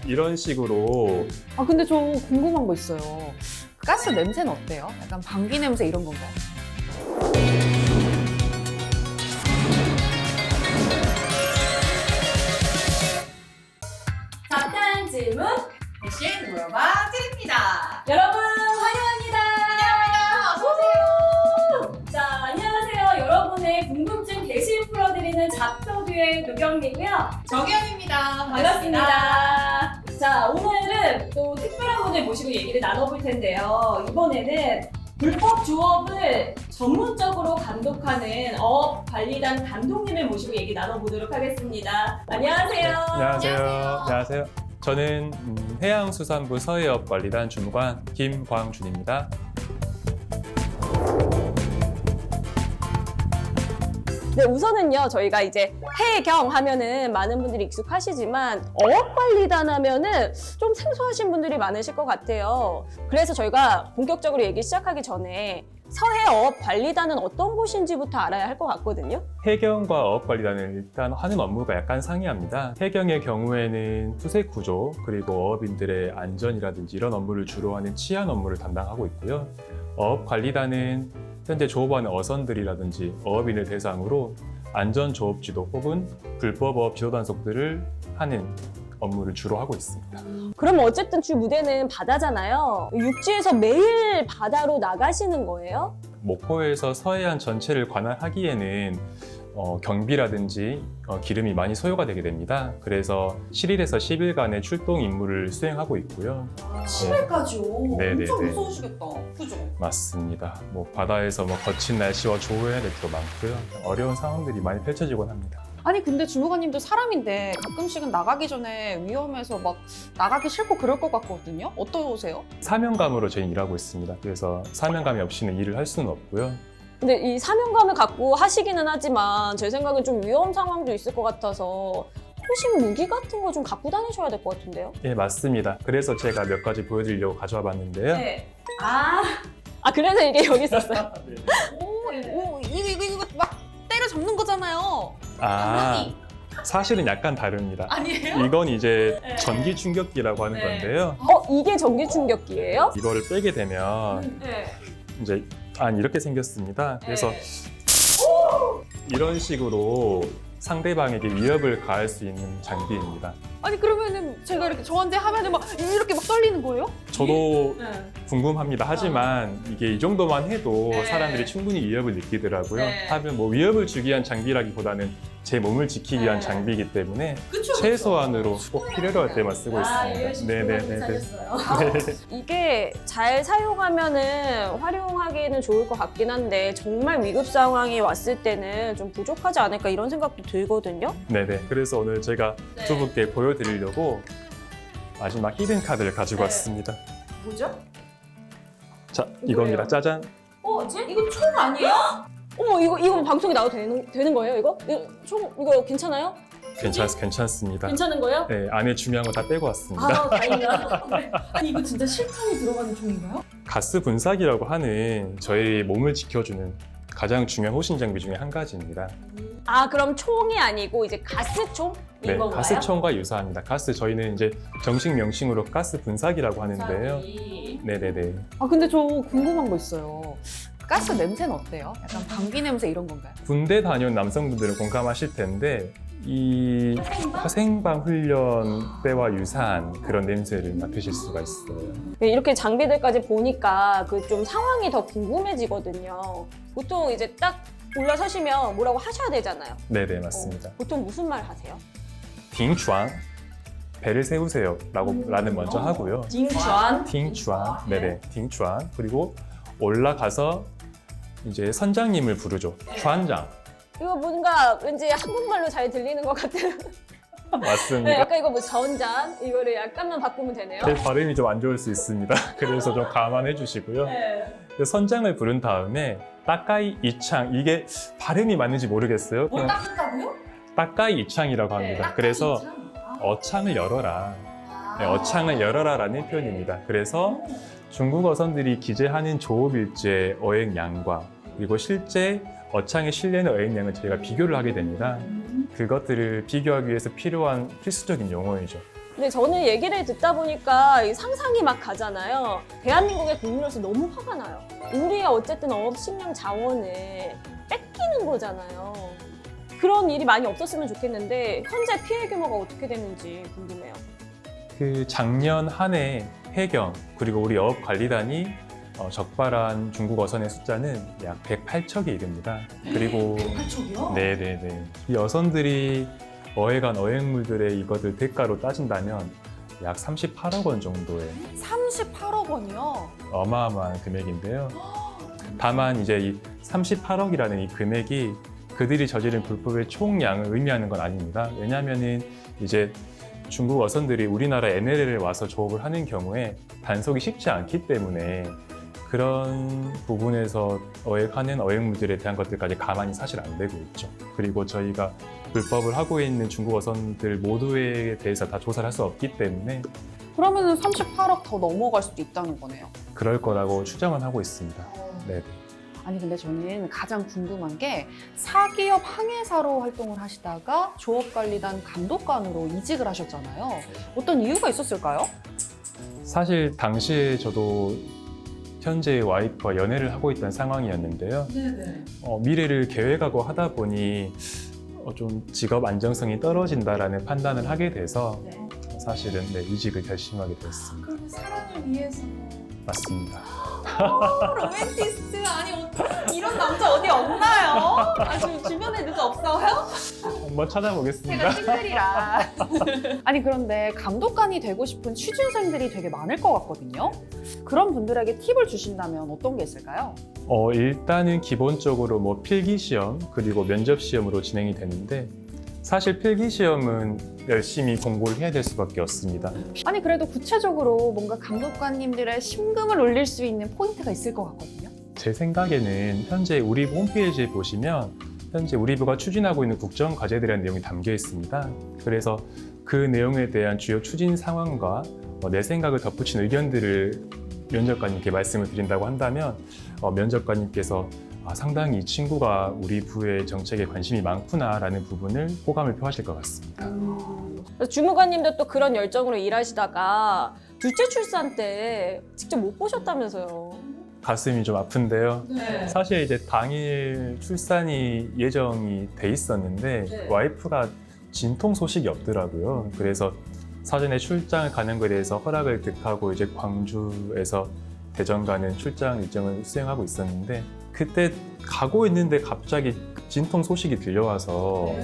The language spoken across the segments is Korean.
이런 식으로. 아 근데 저 궁금한 거 있어요. 가스 냄새는 어때요? 약간 방귀 냄새 이런 건가요? 잡다한 질문 대신 물어봐 드립니다. 여러분 환영합니다. 어서 오세요. 자 안녕하세요. 여러분의 궁금증 대신 풀어드리는 잡터뷰의 노경이고요. 정현입니다. 반갑습니다. 자 오늘은 또 특별한 분을 모시고 얘기를 나눠볼 텐데요. 이번에는 불법 주업을 전문적으로 감독하는 어업관리단 감독님을 모시고 얘기 나눠보도록 하겠습니다. 안녕하세요. 안녕하세요. 안녕하세요. 저는 해양수산부 서해업관리단 주무관 김광준입니다. 네, 우선은요, 저희가 이제 해경 하면은 많은 분들이 익숙하시지만 어업관리단 하면은 좀 생소하신 분들이 많으실 것 같아요. 그래서 저희가 본격적으로 얘기 시작하기 전에 서해어업관리단은 어떤 곳인지부터 알아야 할 것 같거든요. 해경과 어업관리단은 일단 하는 업무가 약간 상이합니다. 해경의 경우에는 투색 구조, 그리고 어업인들의 안전이라든지 이런 업무를 주로 하는 치안 업무를 담당하고 있고요. 어업관리단은 현재 조업하는 어선들이라든지 어업인을 대상으로 안전조업지도 혹은 불법어업 지도 단속들을 하는 업무를 주로 하고 있습니다. 그러면 어쨌든 주 무대는 바다잖아요. 육지에서 매일 바다로 나가시는 거예요? 목포에서 서해안 전체를 관할하기에는 경비라든지 기름이 많이 소요가 되게 됩니다. 그래서 7일에서 10일간의 출동 임무를 수행하고 있고요. 7일까지요. 네, 네, 엄청 네. 무서우시겠다. 그죠? 맞습니다. 바다에서 거친 날씨와 조우해야 될 때도 많고요. 어려운 상황들이 많이 펼쳐지곤 합니다. 아니 근데 주무관님도 사람인데 가끔씩은 나가기 전에 위험해서 막 나가기 싫고 그럴 것 같거든요. 어떠세요? 사명감으로 저희는 일하고 있습니다. 그래서 사명감이 없이는 일을 할 수는 없고요. 근데 이 사명감을 갖고 하시기는 하지만 제 생각엔 좀 위험 상황도 있을 것 같아서 호식 무기 같은 거 좀 갖고 다니셔야 될 것 같은데요? 예, 맞습니다. 그래서 제가 몇 가지 보여드리려고 가져와 봤는데요. 네. 아, 그래서 이게 여기 있었어요? 오 이거 막 때려 잡는 거잖아요. 아, 사실은 약간 다릅니다. 아니에요? 이건 이제 네. 전기 충격기라고 하는 네. 건데요. 이게 전기 충격기예요? 이거를 빼게 되면 네. 이제 이렇게 생겼습니다. 그래서 네. 이런 식으로 상대방에게 위협을 가할 수 있는 장비입니다. 아니 그러면은 제가 이렇게 저한테 하면은 막 이렇게 막 떨리는 거예요? 저도 네. 궁금합니다. 하지만 이게 이 정도만 해도 네. 사람들이 충분히 위협을 느끼더라고요. 네. 하면 위협을 주기 위한 장비라기보다는 제 몸을 지키기 위한 네. 장비이기 때문에 그쵸, 최소한으로 꼭 필요로 할 때만 쓰고 있습니다. 네네네. 이게 잘 사용하면은 활용하기에는 좋을 것 같긴 한데 정말 위급 상황이 왔을 때는 좀 부족하지 않을까 이런 생각도 들거든요. 네네. 그래서 오늘 제가 네. 두 분께 보여드리려고 마지막 히든 카드를 가지고 네. 왔습니다. 뭐죠? 자, 이겁니다. 짜잔. 이거 총 아니에요? 어머 이거 방송에 나와도 되는 거예요 이거? 이거 괜찮아요? 괜찮습니다. 괜찮은 거예요? 네, 안에 중요한 거 다 빼고 왔습니다. 아 다행이다. 아니 이거 진짜 실탄이 들어가는 총인가요? 가스 분사기라고 하는 저희 몸을 지켜주는 가장 중요한 호신 장비 중에 한 가지입니다. 아 그럼 총이 아니고 이제 가스총인 네, 건가요? 가스총과 유사합니다. 저희는 이제 정식 명칭으로 가스 분사기라고 하는데요. 자기. 네네네. 아 근데 저 궁금한 거 있어요. 가스 냄새는 어때요? 약간 방귀 냄새 이런 건가요? 군대 다녀온 남성분들은 공감하실 텐데 이 화생방 훈련 때와 유사한 그런 냄새를 맡으실 수가 있어요. 네, 이렇게 장비들까지 보니까 그 좀 상황이 더 궁금해지거든요. 보통 이제 딱 올라서시면 뭐라고 하셔야 되잖아요. 네네, 맞습니다. 보통 무슨 말 하세요? 딩추앙, 배를 세우세요 라는 먼저 하고요. 딩주안. 딩추앙, 네네, 딩추앙. 그리고 올라가서 이제 선장님을 부르죠. 추안장. 이거 뭔가 왠지 한국말로 잘 들리는 것 같은. 네, 맞습니다. 약간 이거 뭐 전장 이거를 약간만 바꾸면 되네요. 제 발음이 좀 안 좋을 수 있습니다. 그래서 좀 감안해 주시고요. 네. 선장을 부른 다음에 따까이 이창, 이게 발음이 맞는지 모르겠어요. 뭘 그냥 닦는다고요? 따까이 이창이라고 합니다. 그래서 어창을 열어라. 네, 어창을 열어라라는 표현입니다. 그래서 중국 어선들이 기재하는 조업일지의 어획량과 그리고 실제 어창에 실리는 어획량을 저희가 비교를 하게 됩니다. 그것들을 비교하기 위해서 필요한 필수적인 용어이죠. 근데 저는 얘기를 듣다 보니까 이 상상이 막 가잖아요. 대한민국의 국민으로서 너무 화가 나요. 우리가 어쨌든 어업 식량 자원을 뺏기는 거잖아요. 그런 일이 많이 없었으면 좋겠는데 현재 피해 규모가 어떻게 되는지 궁금해요. 그 작년 한 해 해경 그리고 우리 어업관리단이 적발한 중국 어선의 숫자는 약 108척에 이릅니다. 그리고 8척이요? 네네네. 이 어선들이 어해간 어획물들의 이것을 대가로 따진다면 약 38억 원 정도의 38억 원이요? 어마어마한 금액인데요. 다만 이제 이 38억이라는 이 금액이 그들이 저지른 불법의 총량을 의미하는 건 아닙니다. 왜냐하면은 이제 중국 어선들이 우리나라 NLL에 와서 조업을 하는 경우에 단속이 쉽지 않기 때문에 그런 부분에서 어획하는 어획물들에 대한 것들까지 가만히 사실 안 되고 있죠. 그리고 저희가 불법을 하고 있는 중국 어선들 모두에 대해서 다 조사를 할 수 없기 때문에 그러면은 38억 더 넘어갈 수도 있다는 거네요. 그럴 거라고 추정은 하고 있습니다. 네. 아니 근데 저는 가장 궁금한 게 사기업 항해사로 활동을 하시다가 조업관리단 감독관으로 이직을 하셨잖아요. 어떤 이유가 있었을까요? 사실 당시에 저도 현재 와이프와 연애를 하고 있던 상황이었는데요. 네네. 미래를 계획하고 하다 보니 좀 직업 안정성이 떨어진다라는 판단을 하게 돼서 사실은 이직을 결심하게 되었습니다. 그러면 사랑을 위해서 맞습니다. 로맨티스트 아니 이런 남자 어디 없나요? 아주 주변에 누가 없어요? 한번 찾아보겠습니다. 싱글이라. 아니 그런데 감독관이 되고 싶은 취준생들이 되게 많을 것 같거든요. 그런 분들에게 팁을 주신다면 어떤 게 있을까요? 일단은 기본적으로 뭐 필기 시험 그리고 면접 시험으로 진행이 되는데 사실 필기 시험은 열심히 공부를 해야 될 수밖에 없습니다. 아니 그래도 구체적으로 뭔가 감독관님들의 심금을 울릴 수 있는 포인트가 있을 것 같거든요. 제 생각에는 현재 우리부 홈페이지에 보시면 현재 우리부가 추진하고 있는 국정 과제들에 대한 내용이 담겨 있습니다. 그래서 그 내용에 대한 주요 추진 상황과 내 생각을 덧붙인 의견들을 면접관님께 말씀을 드린다고 한다면 면접관님께서 상당히 이 친구가 우리 부의 정책에 관심이 많구나라는 부분을 호감을 표하실 것 같습니다. 그래서 주무관님도 또 그런 열정으로 일하시다가 둘째 출산 때 직접 못 보셨다면서요. 가슴이 좀 아픈데요. 네. 사실 이제 당일 출산이 예정이 돼 있었는데 네. 와이프가 진통 소식이 없더라고요. 그래서 사전에 출장을 가는 것에 대해서 허락을 득하고 이제 광주에서 대전 가는 출장 일정을 수행하고 있었는데 그때 가고 있는데 갑자기 진통 소식이 들려와서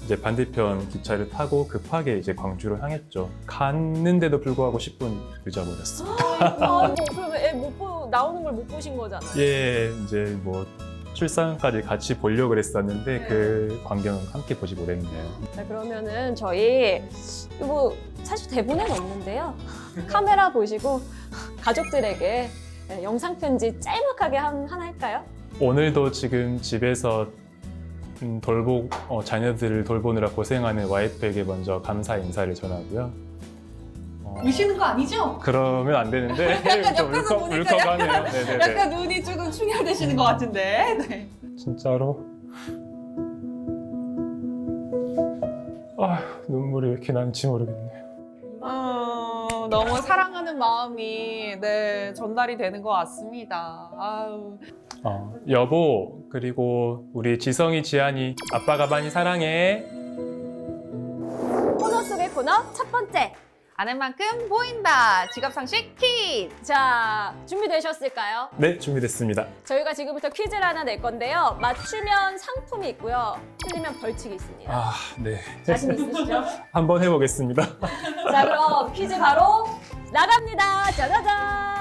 이제 반대편 기차를 타고 급하게 이제 광주로 향했죠. 갔는데도 불구하고 10분 늦어버렸어요. 아이고, 그러면 애 못 보, 나오는 걸 못 보신 거잖아요. 예, 이제 뭐 출산까지 같이 보려고 그랬었는데 그 광경은 함께 보지 못했네요. 자, 그러면은 저희 이거 사실 대본에는 없는데요. 카메라 보시고 가족들에게 영상 편지 짤막하게 하나 할까요? 오늘도 지금 집에서 자녀들을 돌보느라 고생하는 와이프에게 먼저 감사 인사를 전하고요. 우시는 거 아니죠? 그러면 안 되는데 약간 좀 옆에서 보니까 울컥하네요. 네네네. 약간 눈이 조금 충혈되시는 것 같은데. 네. 진짜로? 눈물이 왜 이렇게 나는지 모르겠네요. 너무 사랑하는 마음이 전달이 되는 것 같습니다. 아유. 여보, 그리고 우리 지성이, 지안이 아빠가 많이 사랑해. 코너 속의 코너 첫 번째. 아는 만큼 보인다. 지갑상식 퀴즈. 자, 준비되셨을까요? 네, 준비됐습니다. 저희가 지금부터 퀴즈를 하나 낼 건데요. 맞추면 상품이 있고요. 틀리면 벌칙이 있습니다. 네. 자신 있으시죠? 한번 해보겠습니다. 자, 그럼 퀴즈 바로 나갑니다. 짜자잔!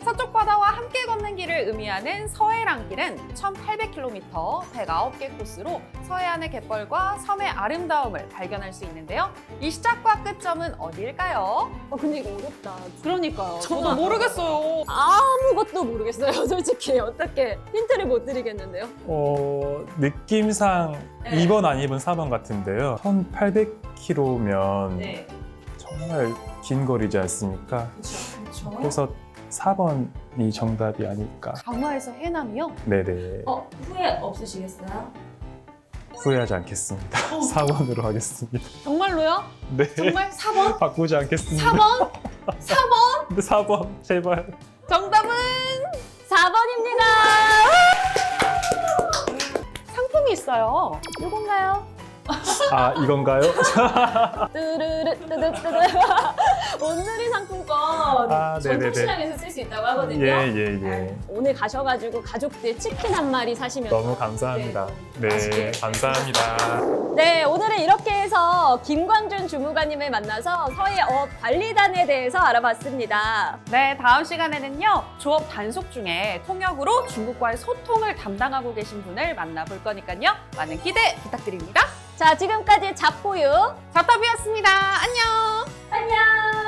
서쪽 바다와 함께 걷는 길을 의미하는 서해랑길은 1,800km, 109개 코스로 서해안의 갯벌과 섬의 아름다움을 발견할 수 있는데요. 이 시작과 끝점은 어디일까요? 근데 이거 어렵다. 그러니까요. 저도 모르겠어요. 아무것도 모르겠어요, 솔직히. 어떻게 힌트를 못 드리겠는데요. 느낌상 2번 아니면 4번 같은데요. 1,800km면 정말 긴 거리지 않습니까? 그렇죠. 그래서 4번이 정답이 아닐까. 강화에서 해남이요? 네네. 후회 없으시겠어요? 후회하지 않겠습니다. 4번으로 하겠습니다. 정말로요? 네. 정말 4번? 바꾸지 않겠습니다. 4번? 4번? 근데 4번 제발. 정답은 4번입니다. 상품이 있어요. 이건가요? 아 이건가요? 뜨르르 뜨드뜨드. 온누리 상품권 아 네네네. 전통시장에서 쓸 수 있다고 하거든요. 예예예. 오늘 가셔가지고 가족들 치킨 한 마리 사시면 너무 감사합니다. 네, 맛있게 감사합니다. 네, 오늘은 이렇게 해서 김관준 주무관님을 만나서 서해어업 관리단에 대해서 알아봤습니다. 네, 다음 시간에는요. 조업 단속 중에 통역으로 중국과의 소통을 담당하고 계신 분을 만나볼 거니까요. 많은 기대 부탁드립니다. 자, 지금까지 잡보유 잡탑이었습니다. 안녕! 안녕.